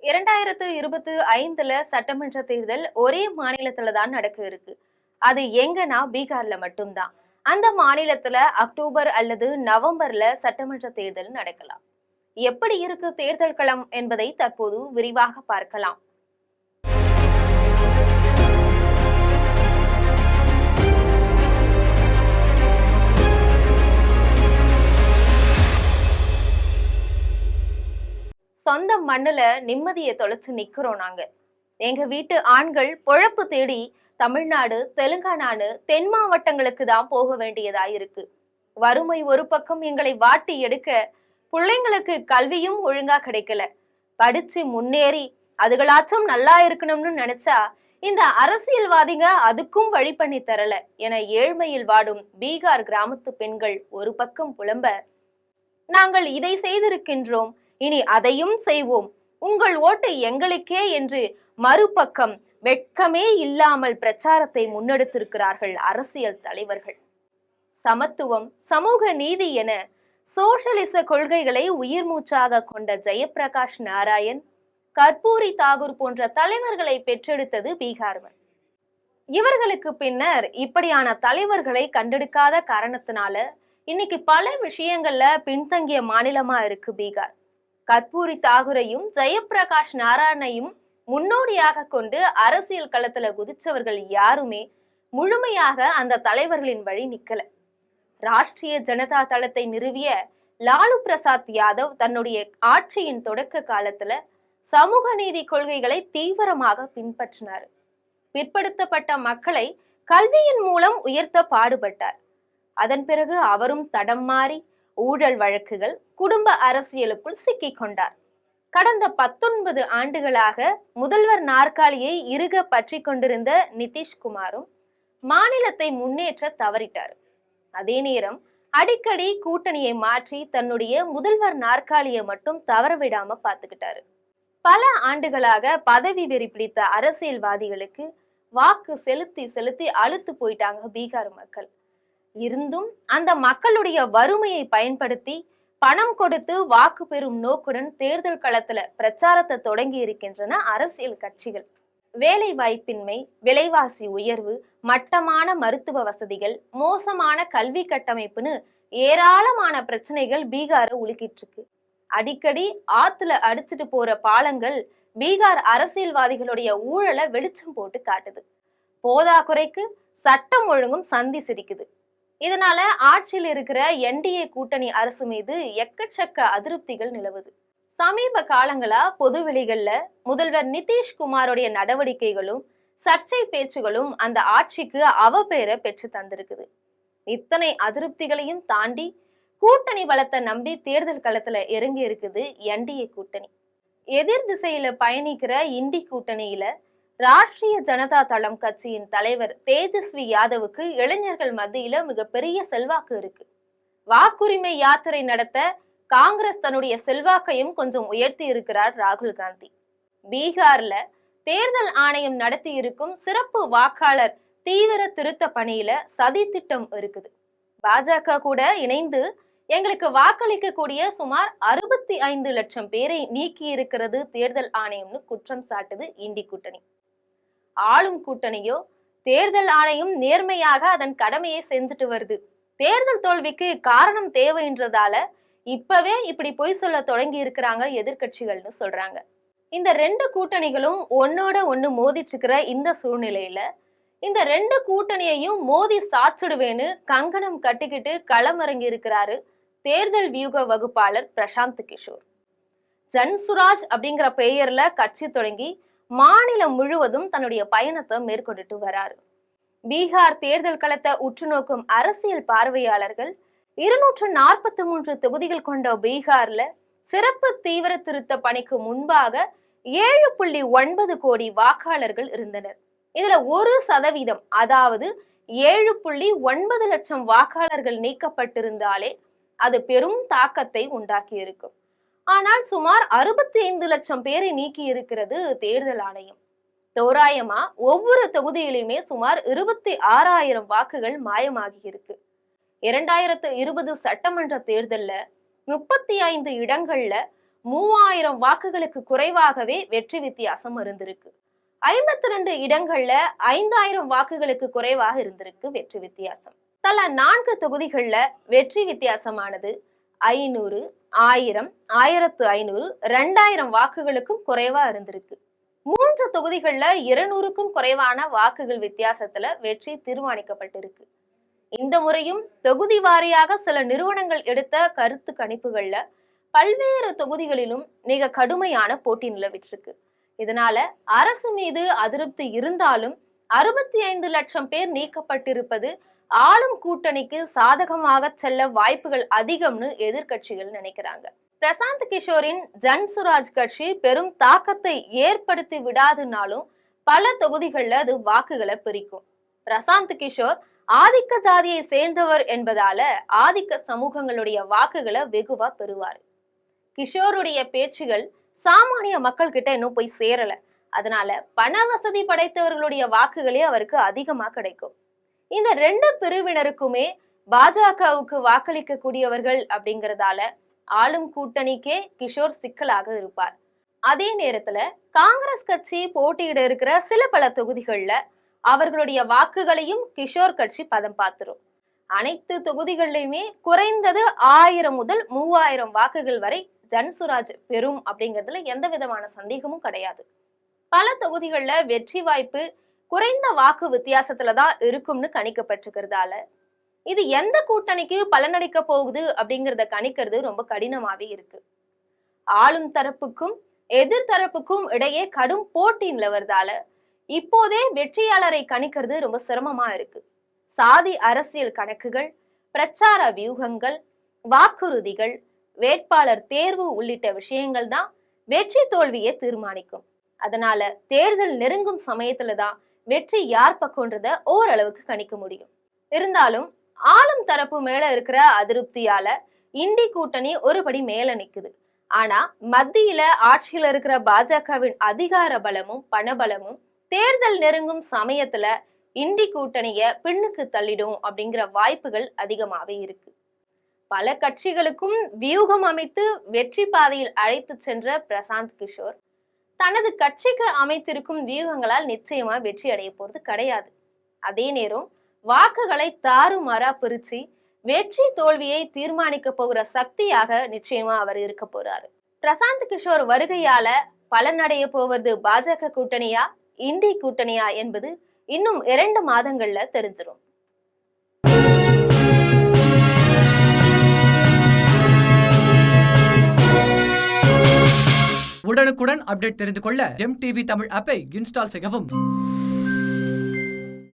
2025 சட்டமன்ற தேர்தல் ஒரே மாநிலத்துல தான் நடக்க இருக்கு. அது எங்கன்னா பீகார்ல மட்டும்தான். அந்த மாநிலத்துல அக்டோபர் அல்லது நவம்பர்ல சட்டமன்ற தேர்தல் நடக்கலாம். எப்படி இருக்கு தேர்தல் களம் என்பதை தற்போது விரிவாக பார்க்கலாம். சொந்த மண்ணுல நிம்மதியை தொலைச்சு நிக்கிறோம் நாங்க. எங்க வீட்டு ஆண்கள் பொழப்பு தேடி தமிழ்நாடு, தெலுங்கானான்னு தென் மாவட்டங்களுக்கு தான் போக வேண்டியதா இருக்கு. வறுமை ஒரு பக்கம் எங்களை வாட்டி எடுக்க, பிள்ளைங்களுக்கு கல்வியும் ஒழுங்கா கிடைக்கல. படிச்சு முன்னேறி அதுகளாச்சும் நல்லா இருக்கணும்னு நினைச்சா இந்த அரசியல்வாதிங்க அதுக்கும் வழி பண்ணி தரல என ஏழ்மையில் வாடும் பீகார் கிராமத்து பெண்கள் ஒரு பக்கம் புலம்ப, நாங்கள் இதை செய்திருக்கின்றோம், இனி அதையும் செய்வோம், உங்கள் ஓட்டு எங்களுக்கே என்று மறுபக்கம் வெட்கமே இல்லாமல் பிரச்சாரத்தை முன்னெடுத்திருக்கிறார்கள் அரசியல் தலைவர்கள். சமத்துவம், சமூக நீதி என சோஷலிச கொள்கைகளை உயிர் மூச்சாக கொண்ட ஜெயப்பிரகாஷ் நாராயண், கற்பூரி தாகூர் போன்ற தலைவர்களை பெற்றெடுத்தது பீகார். இவர்களுக்கு பின்னர் இப்படியான தலைவர்களை கண்டெடுக்காத காரணத்தினால இன்னைக்கு பல விஷயங்கள்ல பின்தங்கிய மாநிலமா இருக்கு பீகார். கற்பூரி தாகூரையும் ஜெயப்பிரகாஷ் நாராயணையும் முன்னோடியாக கொண்டு அரசியல் களத்துல குதிச்சவர்கள் யாருமே முழுமையாக அந்த தலைவர்களின் வழி நிக்கல. ராஷ்டிரிய ஜனதா தளத்தை நிறுவிய லாலு பிரசாத் யாதவ் தன்னுடைய ஆட்சியின் தொடக்க காலத்துல சமூக நீதி கொள்கைகளை தீவிரமாக பின்பற்றினார். பிற்படுத்தப்பட்ட மக்களை கல்வியின் மூலம் உயர்த்த பாடுபட்டார். அதன் பிறகு அவரும் தடம் மாறி ஊழல் வழக்குகள், குடும்ப அரசியலுக்குள் சிக்கிக் கொண்டார். கடந்த 19 ஆண்டுகளாக முதல்வர் நாற்காலியை இறுக பற்றி கொண்டிருந்த நிதிஷ்குமாரும் மாநிலத்தை முன்னேற்ற தவறிட்டார். அதே நேரம் அடிக்கடி கூட்டணியை மாற்றி தன்னுடைய முதல்வர் நாற்காலியை மட்டும் தவற விடாம பார்த்துக்கிட்டாரு. பல ஆண்டுகளாக பதவி வெறி பிடித்த அரசியல்வாதிகளுக்கு வாக்கு செலுத்தி செலுத்தி அழுத்து போயிட்டாங்க பீகார் மக்கள். இருந்தும் அந்த மக்களுடைய வறுமையை பயன்படுத்தி பணம் கொடுத்து வாக்கு பெறும் நோக்குடன் தேர்தல் களத்துல பிரச்சாரத்தை தொடங்கி இருக்கின்றன அரசியல் கட்சிகள். வேலை வாய்ப்பின்மை, விலைவாசி உயர்வு, மட்டமான மருத்துவ வசதிகள், மோசமான கல்வி கட்டமைப்புன்னு ஏராளமான பிரச்சனைகள் பீகாரை உலுக்கிட்டு இருக்கு. அடிக்கடி ஆத்துல அடிச்சுட்டு போற பாலங்கள் பீகார் அரசியல்வாதிகளுடைய ஊழலை வெளிச்சம் போட்டு காட்டுது. போதாக்குறைக்கு சட்டம் ஒழுங்கும் சந்தி சிரிக்குது. இதனால ஆட்சியில் இருக்கிற என்டிஏ கூட்டணி அரசு மீது எக்கச்சக்க அதிருப்திகள் நிலவுது. சமீப காலங்களா பொதுவெளிகள்ல முதல்வர் நிதிஷ்குமாரோடைய நடவடிக்கைகளும் சர்ச்சை பேச்சுகளும் அந்த ஆட்சிக்கு அவப்பெயரை பெற்று தந்திருக்குது. இத்தனை அதிருப்திகளையும் தாண்டி கூட்டணி பலத்தை நம்பி தேர்தல் களத்துல இறங்கி இருக்குது என்டிஏ கூட்டணி. எதிர் திசையில பயணிக்கிற இண்டி கூட்டணியில ராஷ்டிரிய ஜனதா தளம் கட்சியின் தலைவர் தேஜஸ்வி யாதவுக்கு இளைஞர்கள் மத்தியில மிகப்பெரிய செல்வாக்கு இருக்கு. வாக்குரிமை யாத்திரை நடத்த காங்கிரஸ் தன்னுடைய செல்வாக்கையும் கொஞ்சம் உயர்த்தி இருக்கிறார் ராகுல் காந்தி. பீகார்ல தேர்தல் ஆணையம் நடத்தி இருக்கும் சிறப்பு வாக்காளர் தீவிர திருத்த பணியில சதி திட்டம் இருக்குது. பாஜக கூட இணைந்து எங்களுக்கு வாக்களிக்க கூடிய சுமார் 65 லட்சம் பேரை நீக்கி இருக்கிறது தேர்தல் ஆணையம்னு குற்றம் சாட்டுது இண்டி கூட்டணி. ஆளும் கூட்டணியோ தேர்தல் ஆணையம் நேர்மையாக அதன் கடமையை செஞ்சுட்டு வருது, தேர்தல் தோல்விக்கு காரணம் தேவைன்றதால இப்பவே இப்படி பொய் சொல்ல தொடங்கி இருக்கிறாங்க எதிர்கட்சிகள்னு சொல்றாங்க. இந்த 2 கூட்டணிகளும் ஒன்னோட ஒண்ணு மோதிட்டு இருக்கிற இந்த சூழ்நிலையில இந்த 2 கூட்டணியையும் மோதி சாச்சிடுவேன்னு கங்கணம் கட்டிக்கிட்டு களமிறங்கி இருக்கிறாரு தேர்தல் வியூக வகுப்பாளர் பிரசாந்த் கிஷோர். ஜன்சுராஜ் அப்படிங்கிற பெயர்ல கட்சி தொடங்கி மாநிலம் முழுவதும் தன்னுடைய பயணத்தை மேற்கொண்டுட்டு வராரு. பீகார் தேர்தல் களத்தை உற்று நோக்கும் அரசியல் பார்வையாளர்கள் 243 தொகுதிகள் கொண்ட பீகார்ல சிறப்பு தீவிர திருத்த பணிக்கு முன்பாக 7.9 கோடி வாக்காளர்கள் இருந்தனர். இதுல 1% அதாவது 7.9 லட்சம் வாக்காளர்கள் நீக்கப்பட்டிருந்தாலே அது பெரும் தாக்கத்தை உண்டாக்கி இருக்கும். ஆனால் சுமார் 65 லட்சம் பேரை நீக்கி இருக்கிறது தேர்தல் ஆணையம். தோராயமா ஒவ்வொரு தொகுதியிலுமே சுமார் 26,000 வாக்குகள் மாயமாகி இருக்கு. 2020 சட்டமன்ற தேர்தல்ல 35 இடங்கள்ல 3000 வாக்குகளுக்கு குறைவாகவே வெற்றி வித்தியாசம் இருந்திருக்கு. 52 இடங்கள்ல 5000 வாக்குகளுக்கு குறைவாக இருந்திருக்கு வெற்றி வித்தியாசம். தலா 4 தொகுதிகள்ல வெற்றி வித்தியாசமானது 500, 1000, 1500, 2000 வாக்குகளுக்கும் குறைவா இருந்திருக்கு. 3 தொகுதிகள்ல 200க்கும் குறைவான வாக்குகள் வித்தியாசத்துல வெற்றி தீர்மானிக்கப்பட்டிருக்கு. இந்த முறையும் தொகுதி வாரியாக சில நிறுவனங்கள் எடுத்த கருத்து கணிப்புகள்ல பல்வேறு தொகுதிகளிலும் மிக கடுமையான போட்டி நிலவிட்டிருக்கு. இதனால அரசு மீது அதிருப்தி இருந்தாலும் 65 லட்சம் பேர் நீக்கப்பட்டிருப்பது ஆளும் கூட்டணிக்கு சாதகமாக செல்ல வாய்ப்புகள் அதிகம்னு எதிர்கட்சிகள் நினைக்கிறாங்க. பிரசாந்த் கிஷோரின் ஜன்சுராஜ் கட்சி பெரும் தாக்கத்தை ஏற்படுத்தி விடாதுனாலும் பல தொகுதிகள்ல அது வாக்குகளை பிரிக்கும். பிரசாந்த் கிஷோர் ஆதிக்க ஜாதியை சேர்ந்தவர் என்பதால ஆதிக்க சமூகங்களுடைய வாக்குகளை வெகுவா பெறுவாரு. கிஷோருடைய பேச்சுகள் சாமானிய மக்கள் கிட்ட இன்னும் போய் சேரல. அதனால பண வசதி படைத்தவர்களுடைய வாக்குகளே அவருக்கு அதிகமா கிடைக்கும். இந்த 2 பிரிவினருக்குமே பாஜகவுக்கு வாக்களிக்க கூடியவர்கள் அப்படிங்கறதால ஆளும் கூட்டணிக்கே கிஷோர் சிக்கலாக இருப்பார். அதே நேரத்துல காங்கிரஸ் கட்சி போட்டியிட இருக்கிற சில பல தொகுதிகள்ல அவர்களுடைய வாக்குகளையும் கிஷோர் கட்சி பதம் பார்த்துரும். அனைத்து தொகுதிகளிலுமே குறைந்தது 1000 முதல் 3000 வாக்குகள் வரை ஜன்சுராஜ் பெறும் அப்படிங்கிறதுல எந்த விதமான சந்தேகமும் கிடையாது. பல தொகுதிகள்ல வெற்றி வாய்ப்பு குறைந்த வாக்கு வித்தியாசத்துலதான் இருக்கும்னு கணிக்கப்பட்டிருக்கிறதால இது எந்த கூட்டணிக்கு பலனளிக்க போகுது அப்படிங்கிறத கணிக்கிறது ரொம்ப கடினமாவே இருக்கு. ஆளும் தரப்புக்கும் எதிர்த்தரப்புக்கும் இடையே கடும் போட்டி நிலவறதால இப்போதே வெற்றியாளரை கணிக்கிறது ரொம்ப சிரமமா இருக்கு. சாதி அரசியல் கணக்குகள், பிரச்சார வியூகங்கள், வாக்குறுதிகள், வேட்பாளர் தேர்வு உள்ளிட்ட விஷயங்கள் தான் வெற்றி தோல்வியை தீர்மானிக்கும். அதனால தேர்தல் நெருங்கும் சமயத்துலதான் வெற்றி யார் பக்கம்ன்றத ஓரளவுக்கு கணிக்க முடியும். இருந்தாலும் ஆளும் தரப்பு மேல இருக்கிற அதிருப்தியால இண்டி கூட்டணி ஒருபடி மேல நிக்குது. ஆனா மத்தியில ஆட்சியில இருக்கிற பாஜகவின் அதிகார பலமும் பணபலமும் தேர்தல் நெருங்கும் சமயத்துல இண்டி கூட்டணிய பின்னுக்கு தள்ளிடும் அப்படிங்கிற வாய்ப்புகள் அதிகமாவே இருக்கு. பல கட்சிகளுக்கும் வியூகம் அமைத்து வெற்றி பாதையில் அழைத்து சென்ற பிரசாந்த் கிஷோர் தனது கட்சிக்கு அமைத்திருக்கும் வியூகங்களால் நிச்சயமா வெற்றி அடைய போறது கிடையாது. அதே நேரம் வாக்குகளை தாறுமாறா பிரிச்சு வெற்றி தோல்வியை தீர்மானிக்க போகிற சக்தியாக நிச்சயமா அவர் இருக்க போறாரு. பிரசாந்த் கிஷோர் வருகையால பலனடைய போவது பாஜக கூட்டணியா இண்டி கூட்டணியா என்பது இன்னும் 2 மாதங்கள்ல தெரிஞ்சிடும். உடனுக்குடன் அப்டேட் தெரிந்து கொள்ள ஜெம் டிவி தமிழ் ஆப்பை இன்ஸ்டால் செய்யவும்.